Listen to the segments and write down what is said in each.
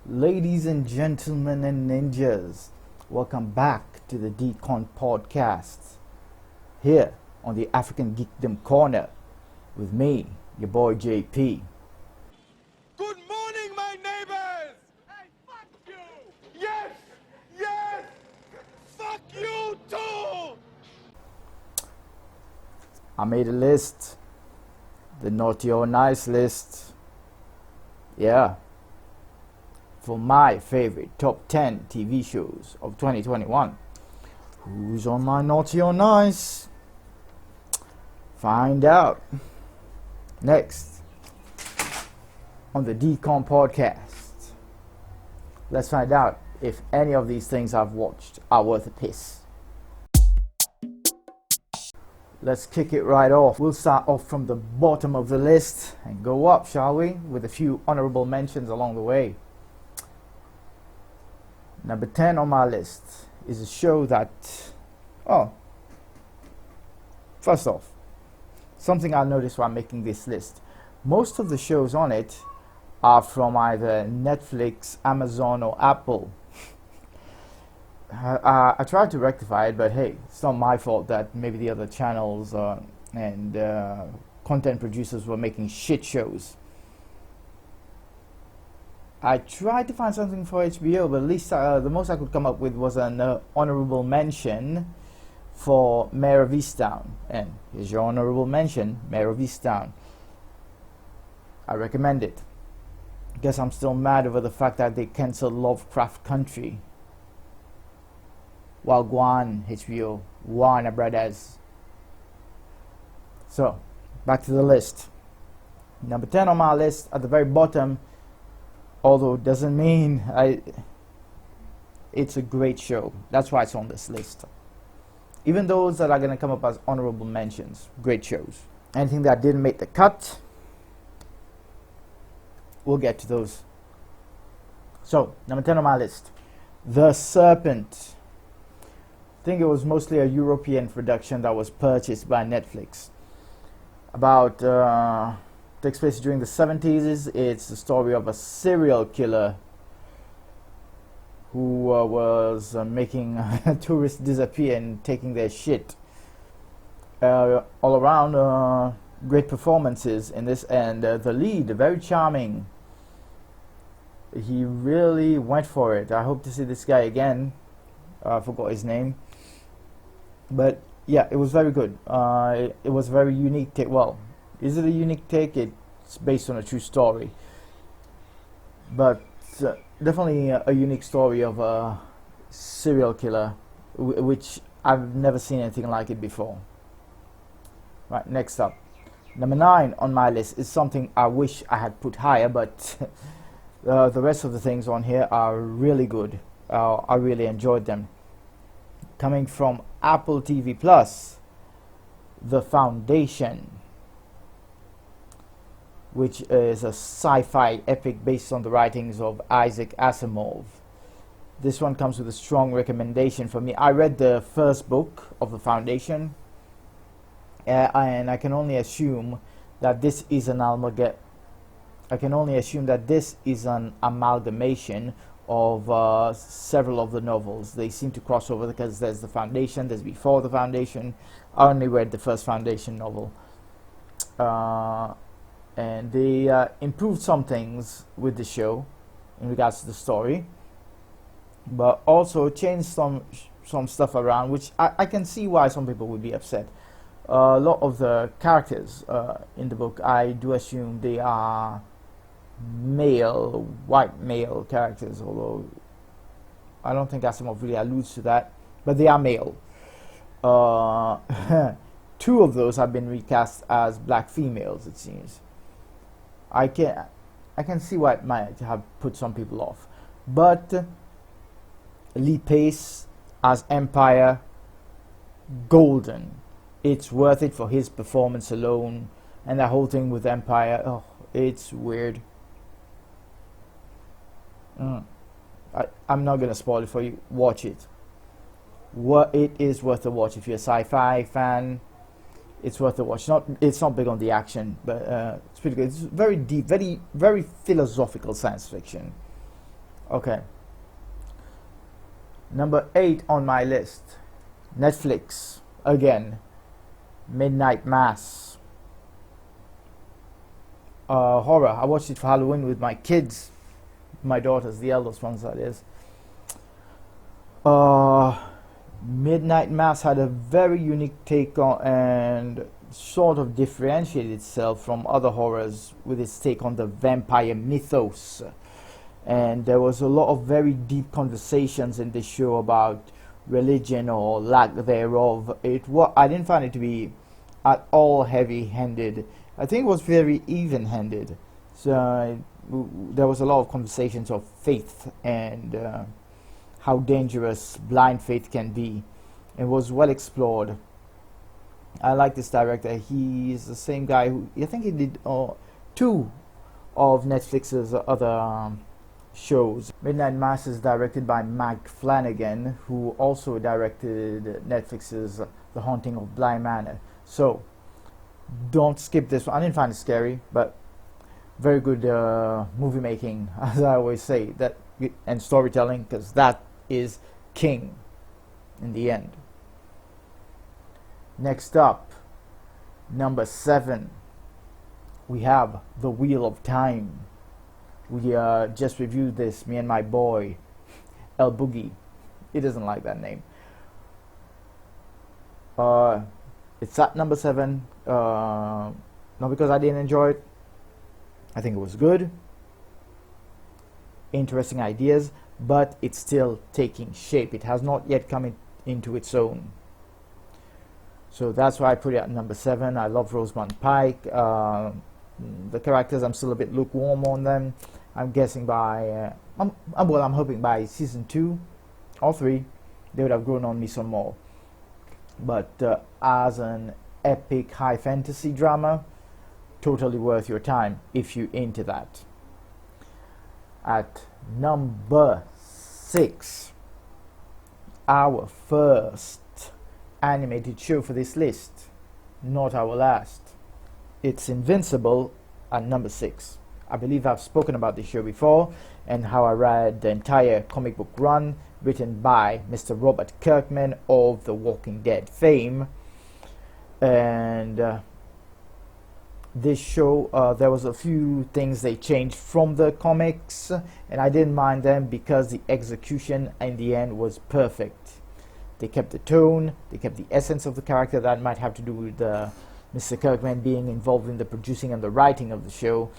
Ladies and gentlemen and ninjas, welcome back to the Decon Podcast, here on the African Geekdom Corner, with me, your boy JP. Good morning, my neighbors! Hey, fuck you! Yes! Yes! Fuck you too! I made a list, the naughty or nice list, yeah, for my favorite top 10 TV shows of 2021. Who's on my naughty or nice? Find out next on the Decon Podcast. Let's find out if any of these things I've watched are worth a piss. Let's kick it right off. We'll start off from the bottom of the list and go up, shall we? With a few honorable mentions along the way. Number 10 on my list is a show that, first off, something I noticed while making this list. Most of the shows on it are from either Netflix, Amazon, or Apple. I tried to rectify it, but hey, it's not my fault that maybe the other channels and content producers were making shit shows. I tried to find something for HBO, but at least the most I could come up with was an honorable mention for Mayor of Easttown. And here's your honorable mention, Mayor of Easttown. I recommend it. Guess I'm still mad over the fact that they cancelled Lovecraft Country. Wagwan, HBO, Warner Brothers. So, back to the list. Number 10 on my list, at the very bottom, although it doesn't mean it's a great show. That's why it's on this list. Even those that are going to come up as honorable mentions, great shows. Anything that didn't make the cut, we'll get to those. So, number 10 on my list, The Serpent. I think it was mostly a European production that was purchased by Netflix. Takes place during the 70s. It's the story of a serial killer who was making tourists disappear and taking their shit. All around, great performances in this, and the lead, very charming. He really went for it. I hope to see this guy again. I forgot his name. But yeah, it was very good. It was a very unique take. Well, is it a unique take? It's based on a true story. But definitely a unique story of a serial killer, which I've never seen anything like it before. Right, next up. Number 9 on my list is something I wish I had put higher, but the rest of the things on here are really good. I really enjoyed them. Coming from Apple TV Plus, The Foundation, which is a sci-fi epic based on the writings of Isaac Asimov. This one comes with a strong recommendation for me. I read the first book of The Foundation, and I can only assume that this is an amalgamation of several of the novels. They seem to cross over because there's The Foundation, there's Before the Foundation. I only read the first Foundation novel. And they improved some things with the show in regards to the story, but also changed some stuff around, which I can see why some people would be upset. A lot of the characters in the book, I do assume they are white male characters, although I don't think Asimov really alludes to that, but they are male. 2 of those have been recast as black females, it seems. I can see why it might have put some people off, but Lee Pace as Empire, golden. It's worth it for his performance alone, and that whole thing with Empire, it's weird. I'm not gonna spoil it for you. Watch it. It is worth a watch if you're a sci-fi fan. It's worth a watch. It's not big on the action, but it's pretty good. It's very deep, very philosophical science fiction. Okay. Number 8 on my list. Netflix. Again. Midnight Mass. Horror. I watched it for Halloween with my kids. My daughters, the eldest ones, that is. Midnight Mass had a very unique take on and sort of differentiated itself from other horrors with its take on the vampire mythos. And there was a lot of very deep conversations in this show about religion or lack thereof. I didn't find it to be at all heavy-handed. I think it was very even-handed. So there was a lot of conversations of faith and how dangerous blind faith can be. It was well explored. I like this director. He is the same guy who, I think he did 2 of Netflix's other shows. Midnight Mass is directed by Mike Flanagan, who also directed Netflix's The Haunting of Bly Manor. So don't skip this one. I didn't find it scary, but very good movie making, as I always say, that and storytelling, because that is king in the end. Next up, number 7, we have The Wheel of Time. We just reviewed this, me and my boy, El Boogie. He doesn't like that name. It's at number 7, not because I didn't enjoy it. I think it was good, interesting ideas, but it's still taking shape. It has not yet come into its own. So that's why I put it at number 7. I love Rosamund Pike. The characters, I'm still a bit lukewarm on them. I'm guessing by, I'm hoping by season 2 or 3, they would have grown on me some more. But as an epic high fantasy drama, totally worth your time if you're into that. At number 6, our first animated show for this list, not our last. It's Invincible at number 6. I believe I've spoken about this show before and how I read the entire comic book run written by Mr. Robert Kirkman of The Walking Dead fame. And this show, there was a few things they changed from the comics, and I didn't mind them because the execution in the end was perfect. They kept the tone, they kept the essence of the character. That might have to do with Mr. Kirkman being involved in the producing and the writing of the show.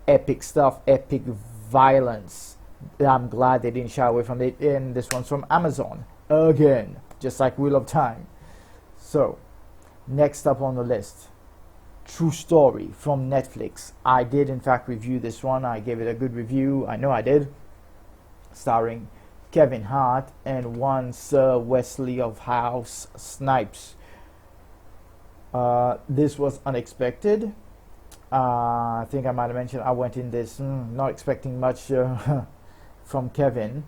Epic stuff, epic violence. I'm glad they didn't shy away from it. And this one's from Amazon again, just like Wheel of Time. So next up on the list, True Story from Netflix. I did in fact review this one. I gave it a good review. I know I did. Starring Kevin Hart and one Sir Wesley of House Snipes. This was unexpected. I think I might have mentioned I went in this not expecting much from Kevin,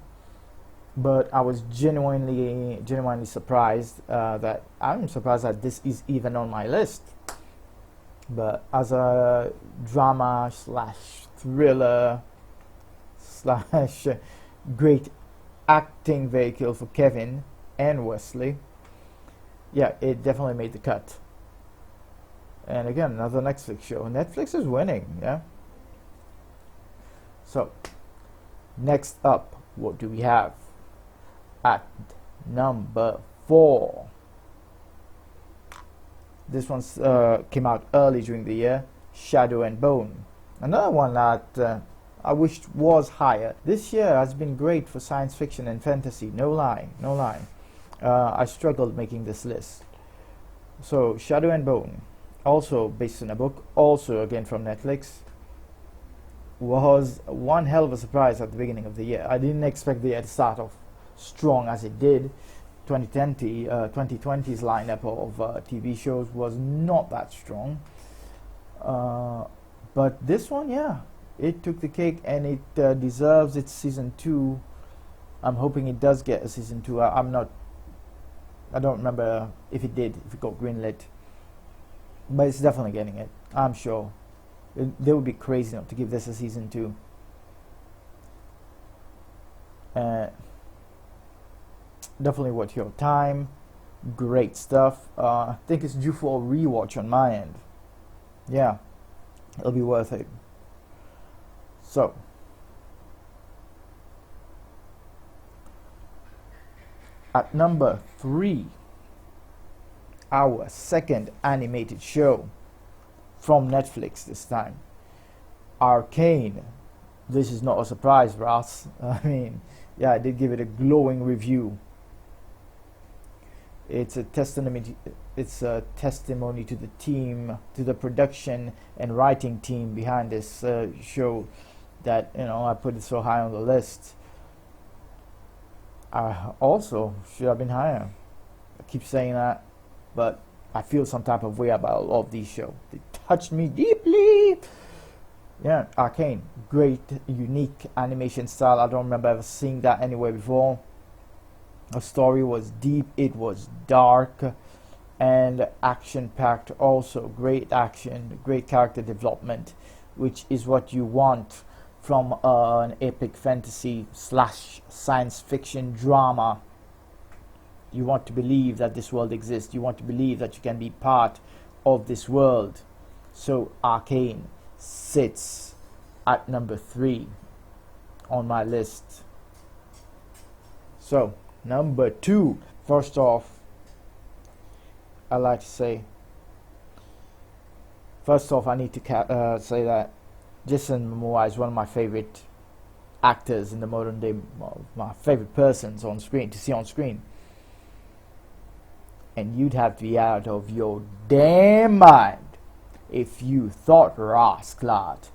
but I was genuinely surprised. That I'm surprised that this is even on my list. But as a drama / thriller / great acting vehicle for Kevin and Wesley, yeah, it definitely made the cut. And again, another Netflix show. Netflix is winning, yeah. So next up, what do we have at number 4? This one came out early during the year, Shadow and Bone. Another one that I wished was higher. This year has been great for science fiction and fantasy, no lie. I struggled making this list. So Shadow and Bone, also based on a book, also again from Netflix, was one hell of a surprise at the beginning of the year. I didn't expect the year to start off strong as it did. 2020's lineup of TV shows was not that strong. But this one, yeah, it took the cake, and it deserves its season 2. I'm hoping it does get a season 2. I don't remember if it got greenlit. But it's definitely getting it, I'm sure. They would be crazy not to give this a season 2. Definitely worth your time. Great stuff. I think it's due for a rewatch on my end. Yeah, it'll be worth it. So, at number 3, our second animated show from Netflix this time, Arcane. This is not a surprise, Ross. I mean, yeah, I did give it a glowing review. It's a testimony. It's a testimony to the team, to the production and writing team behind this show, that I put it so high on the list. Also should have been higher. I keep saying that, but I feel some type of way about a lot of these shows. They touched me deeply. Yeah, Arcane, great, unique animation style. I don't remember ever seeing that anywhere before. The story was deep, it was dark, and action-packed also. Great action, great character development, which is what you want from an epic fantasy / science fiction drama. You want to believe that this world exists. You want to believe that you can be part of this world. So Arcane sits at number 3 on my list. So number 2, first off, I like to say, I need to say that Jason Momoa is one of my favorite actors in the modern day, my favorite persons on screen, to see on screen. And you'd have to be out of your damn mind if you thought, Rasclad,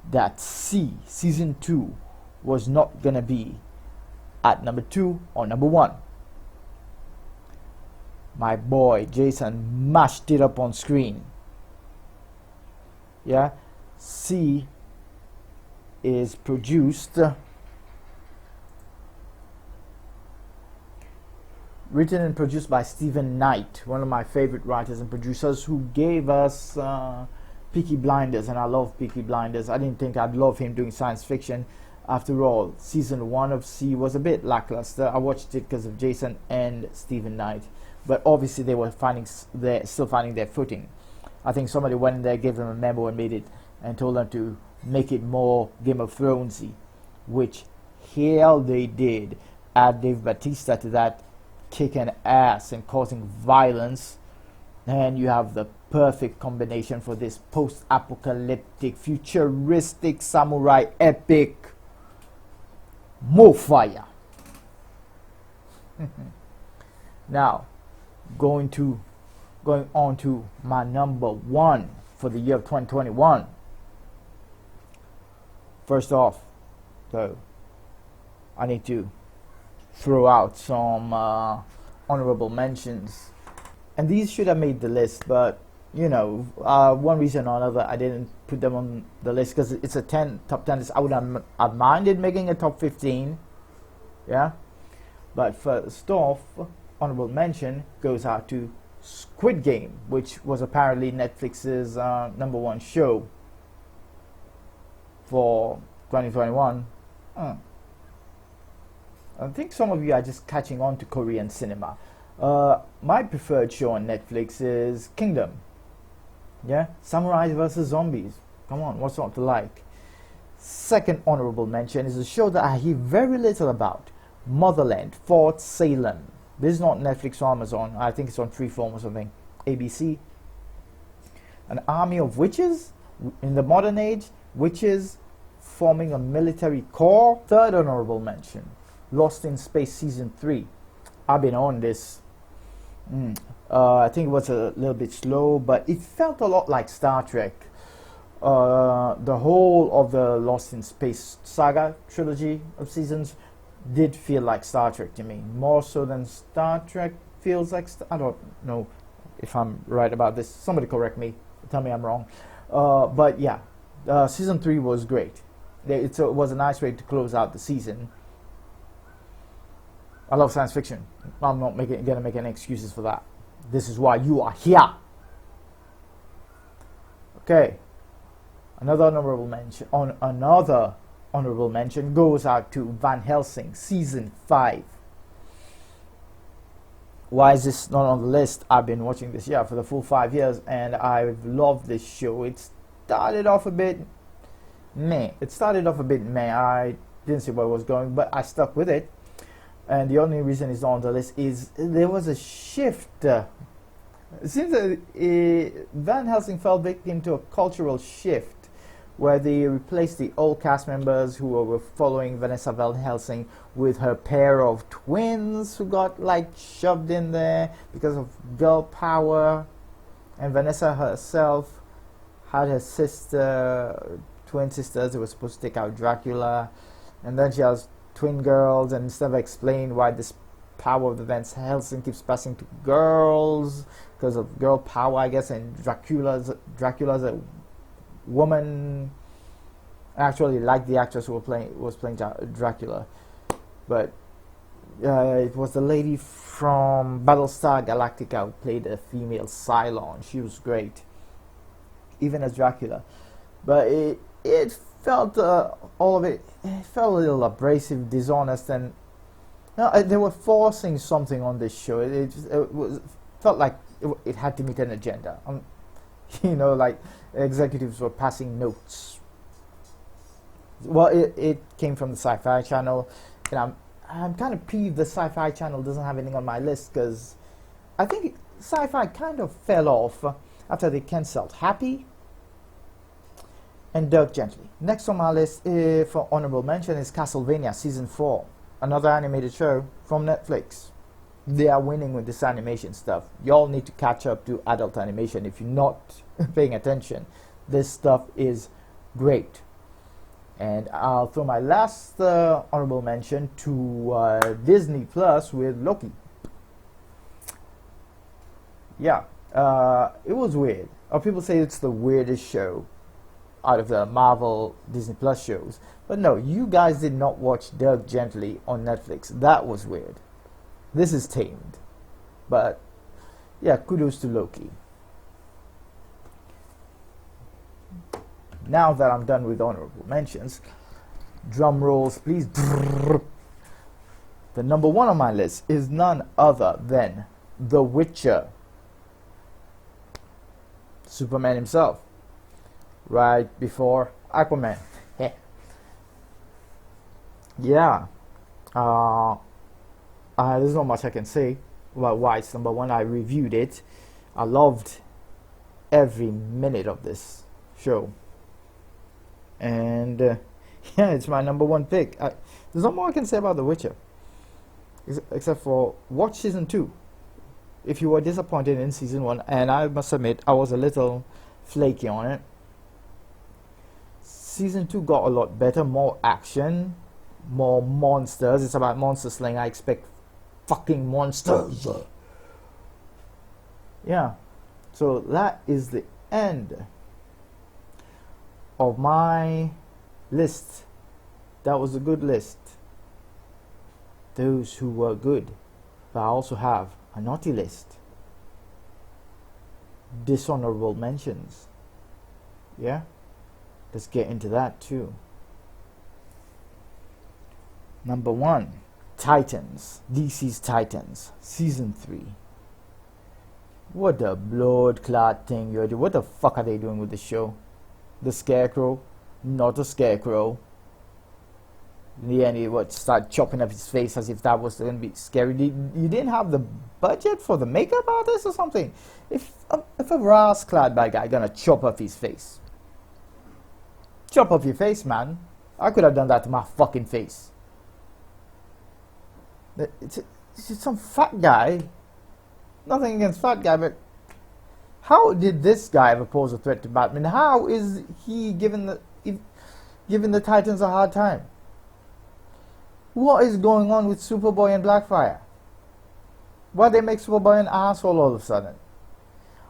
that Season 2 was not gonna be at number 2 or number 1. My boy Jason mashed it up on screen. Yeah, C is produced, written and produced by Stephen Knight, one of my favorite writers and producers, who gave us Peaky Blinders, and I love Peaky Blinders. I didn't think I'd love him doing science fiction. After all, season 1 of C was a bit lackluster. I watched it because of Jason and Stephen Knight, but obviously they were still finding their footing. I think somebody went in there, gave them a memo and made it, and told them to make it more Game of Thronesy, which hell they did. Add Dave Bautista to that, kicking ass and causing violence, and you have the perfect combination for this post-apocalyptic, futuristic samurai epic. More fire. Now, going on to my number 1 for the year of 2021. First off, though, I need to throw out some honorable mentions, and these should have made the list, but one reason or another I didn't put them on the list, because it's a top 10 list. I would have minded making a top 15, yeah, but first off, honorable mention goes out to Squid Game, which was apparently Netflix's number 1 show for 2021. I think some of you are just catching on to Korean cinema. My preferred show on Netflix is Kingdom. Yeah, samurais versus zombies. Come on, what's not to like? Second honorable mention is a show that I hear very little about, Motherland, Fort Salem. This is not Netflix or Amazon. I think it's on Freeform or something. ABC. An army of witches in the modern age. Witches forming a military corps. Third honorable mention, Lost in Space Season 3. I've been on this. I think it was a little bit slow, but it felt a lot like Star Trek. The whole of the Lost in Space saga trilogy of seasons did feel like Star Trek to me, more so than Star Trek feels like. I don't know if I'm right about this. Somebody correct me, tell me I'm wrong. But yeah, season 3 was great. It was a nice way to close out the season. I love science fiction. I'm not gonna make any excuses for that. This is why you are here. Okay, another honorable honorable mention goes out to Van Helsing Season 5. Why is this not on the list? I've been watching this for the full 5 years, and I've loved this show. It started off a bit meh. I didn't see where it was going, but I stuck with it. And the only reason it's not on the list is there was a shift. It seems that Van Helsing fell victim to a cultural shift where they replaced the old cast members who were following Vanessa Van Helsing with her pair of twins who got like shoved in there because of girl power. And Vanessa herself had her sister, twin sisters who were supposed to take out Dracula. And then she has twin girls, and it's never explained why this power of the Van Helsing keeps passing to girls because of girl power, I guess. And Dracula's a woman. I actually like the actress who was playing Dracula, but it was the lady from Battlestar Galactica who played a female Cylon. She was great, even as Dracula. But it felt all of it. It felt a little abrasive, dishonest, and they were forcing something on this show. It felt like it had to meet an agenda. Like executives were passing notes. Well, it came from the Sci-Fi Channel, and I'm kind of peeved the Sci-Fi Channel doesn't have anything on my list, because I think Sci-Fi kind of fell off after they cancelled Happy and Dirk Gently. Next on my list for honorable mention is Castlevania Season 4, another animated show from Netflix. They are winning with this animation stuff. Y'all need to catch up to adult animation if you're not paying attention. This stuff is great. And I'll throw my last honorable mention to Disney Plus with Loki. Yeah, it was weird. People say it's the weirdest show out of the Marvel Disney Plus shows. But no, you guys did not watch Dirk Gently on Netflix. That was weird. This is tamed. But yeah, kudos to Loki. Now that I'm done with honorable mentions, drum rolls please. The number one on my list is none other than The Witcher. Superman himself, right before Aquaman. Yeah. There's not much I can say about why it's number one. I reviewed it. I loved every minute of this show. And yeah, it's my number one pick. There's not more I can say about The Witcher, except for watch season 2 if you were disappointed in season 1, and I must admit I was a little flaky on it. Season 2 got a lot better, more action, more monsters. It's about monster slaying. I expect fucking monsters. Yeah, so that is the end of my list. That was a good list. Those who were good. But I also have a naughty list. Dishonorable mentions. Yeah? Let's get into that too. Number 1, Titans. DC's Titans. Season 3. What a blood-clad thing you're doing. What the fuck are they doing with the show? The Scarecrow, not a scarecrow. In the end, he would start chopping up his face as if that was going to be scary. You didn't have the budget for the makeup artist or something? If a brass-clad bad guy gonna chop off his face, chop off your face, man. I could have done that to my fucking face. It's some fat guy. Nothing against fat guy, but how did this guy ever pose a threat to Batman? How is he giving the Titans a hard time? What is going on with Superboy and Blackfire? Why they make Superboy an asshole all of a sudden?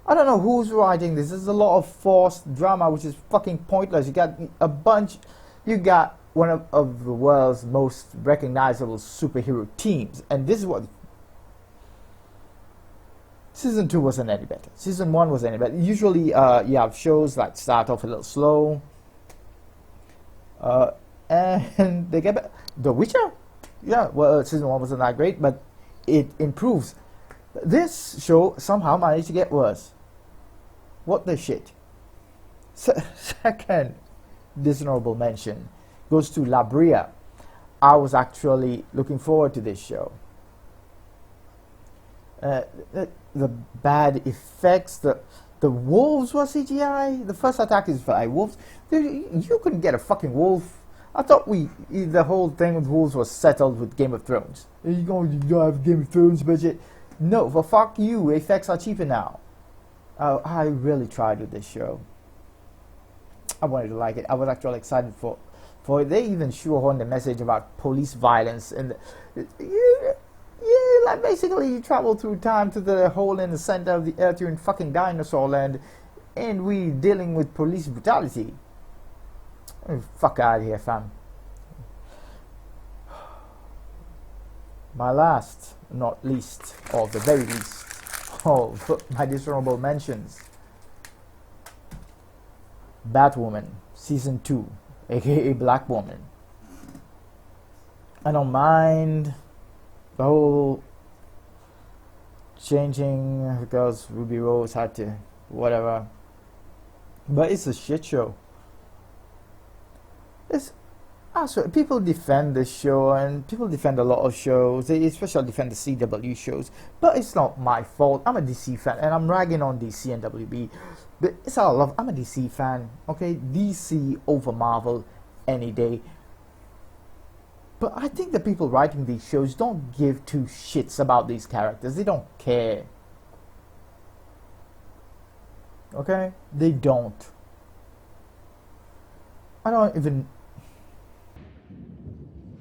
I don't know who's writing this. There's a lot of forced drama which is fucking pointless. You got one of the world's most recognizable superhero teams, and this is what Season 2 wasn't any better. Season 1 was any better. Usually you have shows that start off a little slow. and they get back. The Witcher, yeah, well, season 1 wasn't that great, but it improves. This show somehow managed to get worse. What the shit? Second dishonorable mention goes to La Brea. I was actually looking forward to this show. The bad effects, the wolves were CGI. The first attack is by wolves. You couldn't get a fucking wolf. I thought the whole thing with wolves was settled with Game of Thrones. You don't have Game of Thrones budget. No, for fuck you. Effects are cheaper now. I really tried with this show. I wanted to like it. I was actually excited for it. They even shoehorned the message about police violence and like basically you travel through time to the hole in the center of the earth. You're in fucking dinosaur land, and we dealing with police brutality. Fuck out of here, fam. My last, not least, or the very least, of my dishonorable mentions. Batwoman, Season 2, aka Black Woman. I don't mind the whole changing because Ruby Rose had to whatever, but it's a shit show. It's also, people defend this show, and people defend a lot of shows. They especially defend the CW shows, but it's not my fault. I'm a DC fan, and I'm ragging on DC and WB, but it's all love. I'm a DC fan, okay? DC over Marvel any day. But I think the people writing these shows don't give two shits about these characters. They don't care. Okay? They don't. I don't even...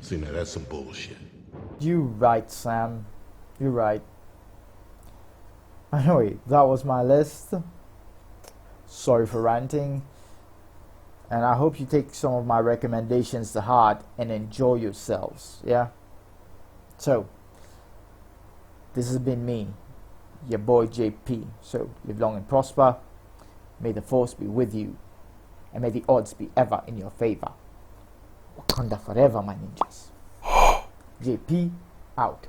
See, now that's some bullshit. You're right, Sam. You're right. Anyway, that was my list. Sorry for ranting. And I hope you take some of my recommendations to heart and enjoy yourselves, yeah? So, this has been me, your boy JP. So, live long and prosper. May the force be with you. And may the odds be ever in your favor. Wakanda forever, my ninjas. JP, out.